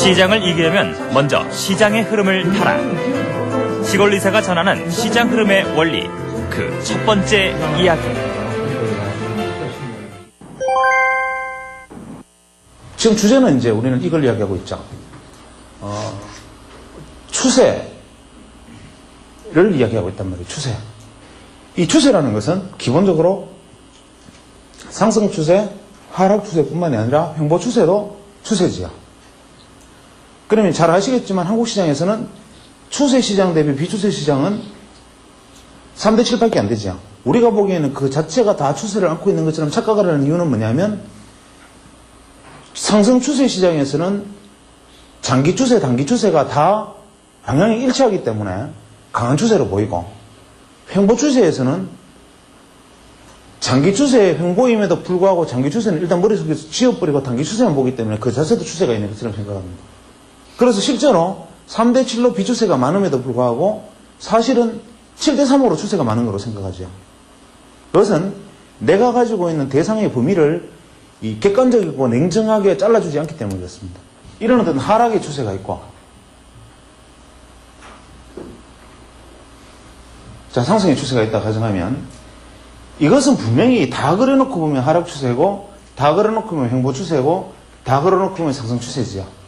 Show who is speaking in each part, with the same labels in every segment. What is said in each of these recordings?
Speaker 1: 시장을 이기려면 먼저 시장의 흐름을 타라. 시골리사가 전하는 시장 흐름의 원리, 그 첫 번째 이야기.
Speaker 2: 지금 주제는 이제 우리는 이걸 이야기하고 있죠. 추세를 이야기하고 있단 말이에요. 추세. 이 추세라는 것은 기본적으로 상승 추세, 하락 추세뿐만이 아니라 횡보 추세도 추세지요. 그러면 잘 아시겠지만 한국 시장에서는 추세 시장 대비 비추세 시장은 3대 7밖에 안 되죠. 우리가 보기에는 그 자체가 다 추세를 안고 있는 것처럼 착각을 하는 이유는 뭐냐면 상승 추세 시장에서는 장기 추세, 단기 추세가 다 방향이 일치하기 때문에 강한 추세로 보이고, 횡보 추세에서는 장기 추세의 횡보임에도 불구하고 장기 추세는 일단 머릿속에서 지워버리고 단기 추세만 보기 때문에 그 자체도 추세가 있는 것처럼 생각합니다. 그래서 실제로 3대 7로 비추세가 많음에도 불구하고 사실은 7대 3으로 추세가 많은 거로 생각하죠. 그것은 내가 가지고 있는 대상의 범위를 이 객관적이고 냉정하게 잘라주지 않기 때문에 그렇습니다. 이런 어떤 하락의 추세가 있고, 자, 상승의 추세가 있다 가정하면 이것은 분명히 다 그려놓고 보면 하락 추세고, 다 그려놓고 보면 횡보 추세고, 다 그려놓고 보면 상승 추세지요.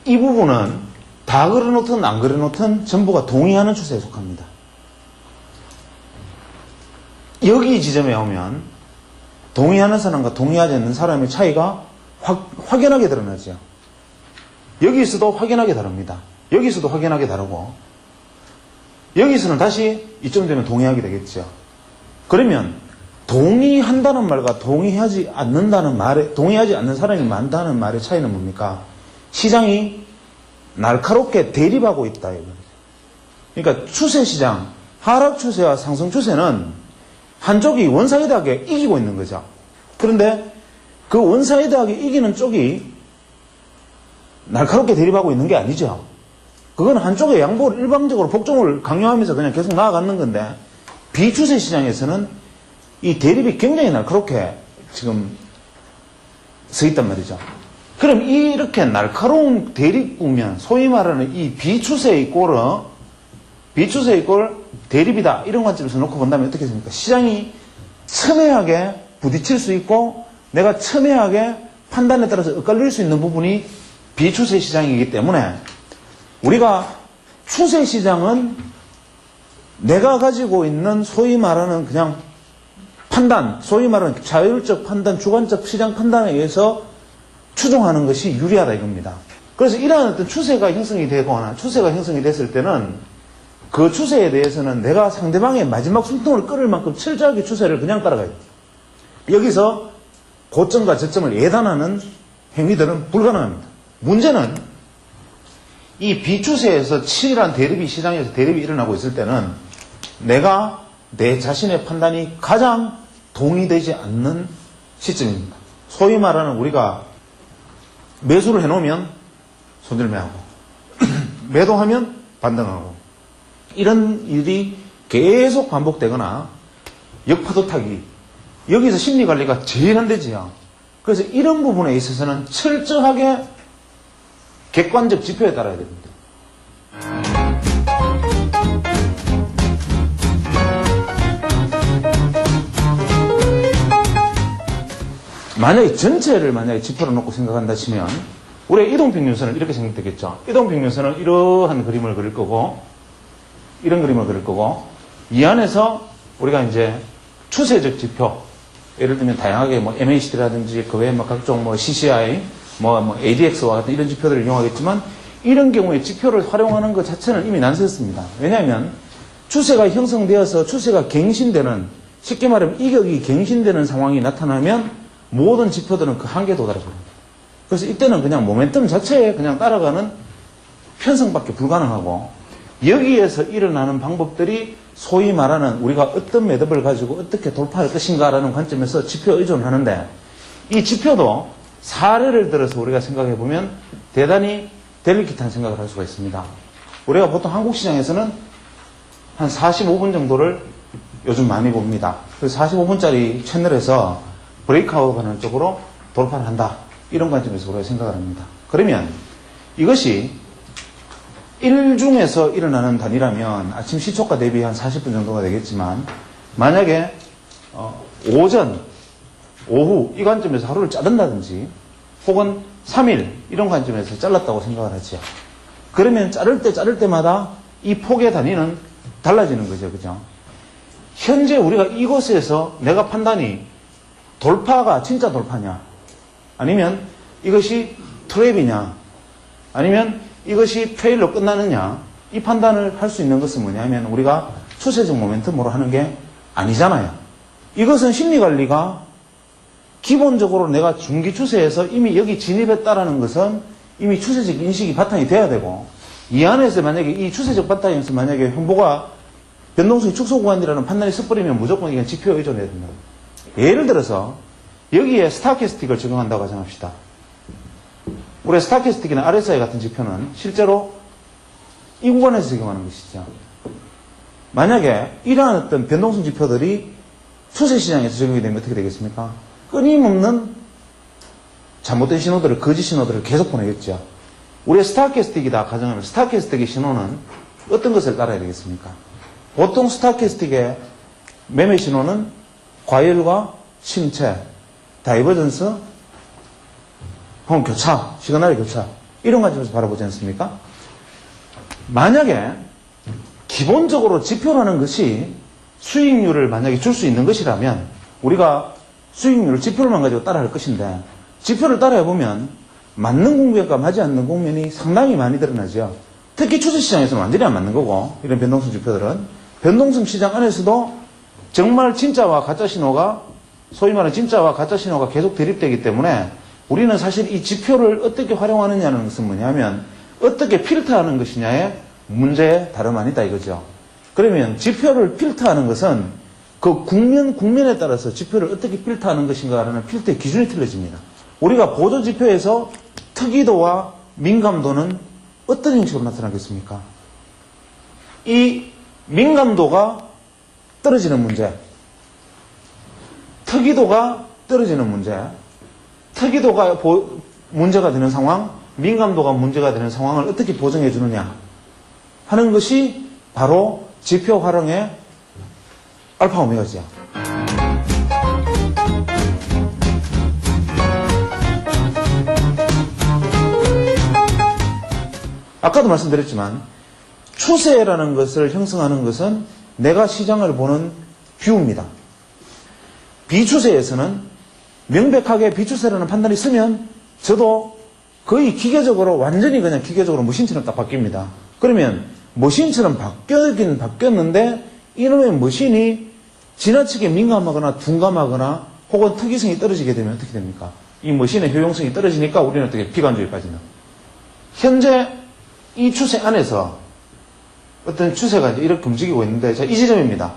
Speaker 2: 이 부분은 다 그려놓든 안 그려놓든 전부가 동의하는 추세에 속합니다. 여기 지점에 오면 동의하는 사람과 동의하지 않는 사람의 차이가 확연하게 드러나죠. 여기서도 확연하게 다릅니다. 여기서도 확연하게 다르고, 여기서는 다시 이쯤 되면 동의하게 되겠죠. 그러면 동의한다는 말과 동의하지 않는다는 말에, 동의하지 않는 사람이 많다는 말의 차이는 뭡니까? 시장이 날카롭게 대립하고 있다 이거죠. 그러니까 추세 시장, 하락 추세와 상승 추세는 한쪽이 원사이드하게 이기고 있는 거죠. 그런데 그 원사이드하게 이기는 쪽이 날카롭게 대립하고 있는 게 아니죠. 그건 한쪽의 양보를 일방적으로 복종을 강요하면서 그냥 계속 나아가는 건데, 비추세 시장에서는 이 대립이 굉장히 날카롭게 지금 서 있단 말이죠. 그럼 이렇게 날카로운 대립국면, 소위 말하는 이 비추세의 꼴은, 비추세의 꼴 대립이다, 이런 관점에서 놓고 본다면 어떻게 됩니까? 시장이 첨예하게 부딪힐 수 있고, 내가 첨예하게 판단에 따라서 엇갈릴 수 있는 부분이 비추세 시장이기 때문에, 우리가 추세 시장은 내가 가지고 있는 소위 말하는 그냥 판단, 소위 말하는 자율적 판단, 주관적 시장 판단에 의해서 추종하는 것이 유리하다 이겁니다. 그래서 이러한 어떤 추세가 형성이 되거나 추세가 형성이 됐을 때는 그 추세에 대해서는 내가 상대방의 마지막 숨통을 끌을 만큼 철저하게 추세를 그냥 따라가야 돼요. 여기서 고점과 저점을 예단하는 행위들은 불가능합니다. 문제는 이 비추세에서 치밀한 대립이, 시장에서 대립이 일어나고 있을 때는 내가 내 자신의 판단이 가장 동의되지 않는 시점입니다. 소위 말하는 우리가 매수를 해놓으면 손절매하고 매도하면 반등하고, 이런 일이 계속 반복되거나 역파도 타기, 여기서 심리관리가 제일 안 되지요. 그래서 이런 부분에 있어서는 철저하게 객관적 지표에 따라야 됩니다. 만약에 전체를 만약에 지표로 놓고 생각한다 치면 우리의 이동평균선은 이렇게 생각되겠죠. 이동평균선은 이러한 그림을 그릴 거고, 이런 그림을 그릴 거고, 이 안에서 우리가 이제 추세적 지표, 예를 들면 다양하게 뭐 MACD라든지 그 외에 뭐 각종 뭐 CCI, 뭐 ADX와 같은 이런 지표들을 이용하겠지만, 이런 경우에 지표를 활용하는 것 자체는 이미 난센스입니다. 왜냐하면 추세가 형성되어서 추세가 갱신되는, 쉽게 말하면 이격이 갱신되는 상황이 나타나면 모든 지표들은 그 한계에 도달해버립니다. 그래서 이때는 그냥 모멘텀 자체에 그냥 따라가는 편성밖에 불가능하고, 여기에서 일어나는 방법들이 소위 말하는 우리가 어떤 매듭을 가지고 어떻게 돌파할 것인가라는 관점에서 지표에 의존하는데, 이 지표도 사례를 들어서 우리가 생각해 보면 대단히 델리킷한 생각을 할 수가 있습니다. 우리가 보통 한국 시장에서는 한 45분 정도를 요즘 많이 봅니다. 그래서 45분짜리 채널에서 브레이크아웃 하는 쪽으로 돌파를 한다, 이런 관점에서 우리가 생각을 합니다. 그러면 이것이 일중에서 일어나는 단위라면 아침 시초가 대비 한 40분 정도가 되겠지만 만약에 오전, 오후 이 관점에서 하루를 자른다든지 혹은 3일 이런 관점에서 잘랐다고 생각을 하죠. 그러면 자를 때마다 이 폭의 단위는 달라지는 거죠. 그죠? 현재 우리가 이곳에서 내가 판단이 돌파가 진짜 돌파냐 아니면 이것이 트랩이냐 아니면 이것이 페일로 끝나느냐 이 판단을 할 수 있는 것은 뭐냐면 우리가 추세적 모멘텀으로 하는 게 아니잖아요. 이것은 심리관리가 기본적으로 내가 중기 추세에서 이미 여기 진입했다라는 것은 이미 추세적 인식이 바탕이 돼야 되고 이 안에서 만약에 이 추세적 바탕에서 만약에 횡보가 변동성이 축소 구간이라는 판단이 섣버리면 무조건 이건 지표에 의존해야 됩니다. 예를 들어서 여기에 스타캐스틱을 적용한다고 가정합시다. 우리 스타캐스틱이나 RSI 같은 지표는 실제로 이 구간에서 적용하는 것이죠. 만약에 이러한 어떤 변동성 지표들이 추세 시장에서 적용이 되면 어떻게 되겠습니까? 끊임없는 잘못된 신호들을, 거짓 신호들을 계속 보내겠죠. 우리의 스타캐스틱이다 가정하면 스타캐스틱의 신호는 어떤 것을 따라야 되겠습니까? 보통 스타캐스틱의 매매 신호는 과열과 침체, 다이버전스, 혹은 교차, 시그널의 교차 이런 관점에서 바라보지 않습니까? 만약에 기본적으로 지표라는 것이 수익률을 만약에 줄 수 있는 것이라면 우리가 수익률을 지표로만 가지고 따라할 것인데 지표를 따라해보면 맞는 국면과 맞지 않는 국면이 상당히 많이 드러나죠. 특히 추세시장에서는 완전히 안 맞는 거고 이런 변동성 지표들은 변동성 시장 안에서도 정말 진짜와 가짜 신호가 소위 말하는 진짜와 가짜 신호가 계속 대립되기 때문에 우리는 사실 이 지표를 어떻게 활용하느냐는 것은 뭐냐면 어떻게 필터하는 것이냐의 문제에 다름 아니다 이거죠. 그러면 지표를 필터하는 것은 그 국면에 따라서 지표를 어떻게 필터하는 것인가라는 필터의 기준이 틀려집니다. 우리가 보조지표에서 특이도와 민감도는 어떤 형식으로 나타나겠습니까? 이 민감도가 떨어지는 문제, 특이도가 떨어지는 문제, 특이도가 문제가 되는 상황, 민감도가 문제가 되는 상황을 어떻게 보정해 주느냐 하는 것이 바로 지표 활용의 알파 오메가죠. 아까도 말씀드렸지만 추세라는 것을 형성하는 것은 내가 시장을 보는 뷰입니다. 비추세에서는 명백하게 비추세라는 판단이 있으면 저도 거의 기계적으로 완전히 그냥 기계적으로 머신처럼 딱 바뀝니다. 그러면 머신처럼 바뀌긴 바뀌었는데 이놈의 머신이 지나치게 민감하거나 둔감하거나 혹은 특이성이 떨어지게 되면 어떻게 됩니까? 이 머신의 효용성이 떨어지니까 우리는 어떻게 비관주의에 빠지는. 현재 이 추세 안에서 어떤 추세가 이렇게 움직이고 있는데 자, 이 지점입니다.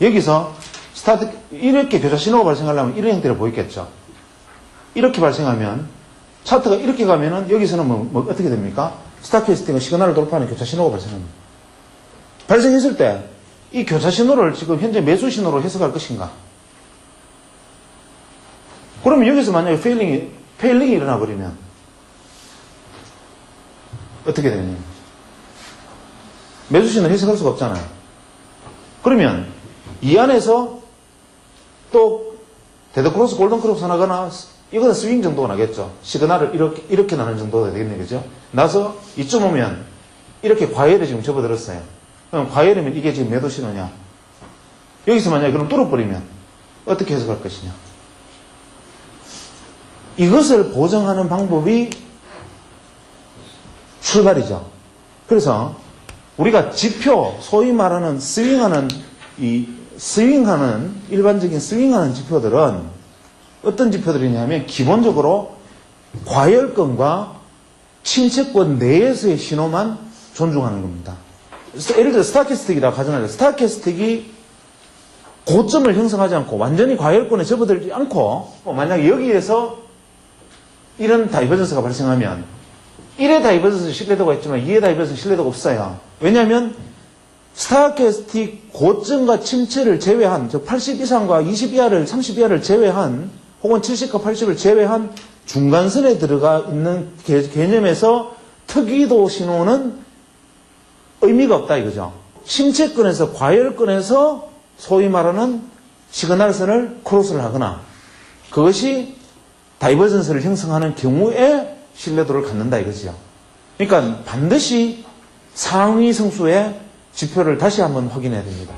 Speaker 2: 여기서 스타트 이렇게 교차 신호가 발생하려면 이런 형태로 보이겠죠. 이렇게 발생하면 차트가 이렇게 가면은 여기서는 뭐 어떻게 됩니까? 스타캐스팅은 시그널을 돌파하는 교차 신호가 발생합니다. 발생했을 때 이 교차 신호를 지금 현재 매수 신호로 해석할 것인가? 그러면 여기서 만약에 페일링이 일어나 버리면 어떻게 되느냐? 매수 신호를 해석할 수가 없잖아요. 그러면 이 안에서 또 데드크로스, 골든크로스 나거나 이거는 스윙 정도가 나겠죠. 시그널을 이렇게 나는 정도가 되겠네, 그죠? 나서 이쯤 오면 이렇게 과열에 지금 접어들었어요. 그럼 과열이면 이게 지금 매도 신호냐? 여기서 만약에 그럼 뚫어버리면 어떻게 해석할 것이냐? 이것을 보정하는 방법이 출발이죠. 그래서 우리가 지표, 소위 말하는 일반적인 스윙하는 지표들은 어떤 지표들이냐면 기본적으로 과열권과 침체권 내에서의 신호만 존중하는 겁니다. 예를 들어 스타캐스틱이라 가정하자. 스타캐스틱이 고점을 형성하지 않고 완전히 과열권에 접어들지 않고 만약에 여기에서 이런 다이버전스가 발생하면 1의 다이버전스 신뢰도가 있지만 2의 다이버전스 신뢰도가 없어요. 왜냐하면 스타캐스틱 고점과 침체를 제외한 즉 80 이상과 20 이하를 30 이하를 제외한 혹은 70과 80을 제외한 중간선에 들어가 있는 개념에서 특이도 신호는 의미가 없다 이거죠. 심체권에서 과열권에서 소위 말하는 시그널선을 크로스를 하거나 그것이 다이버전스를 형성하는 경우에 신뢰도를 갖는다 이거죠. 그러니까 반드시 상위 성수의 지표를 다시 한번 확인해야 됩니다.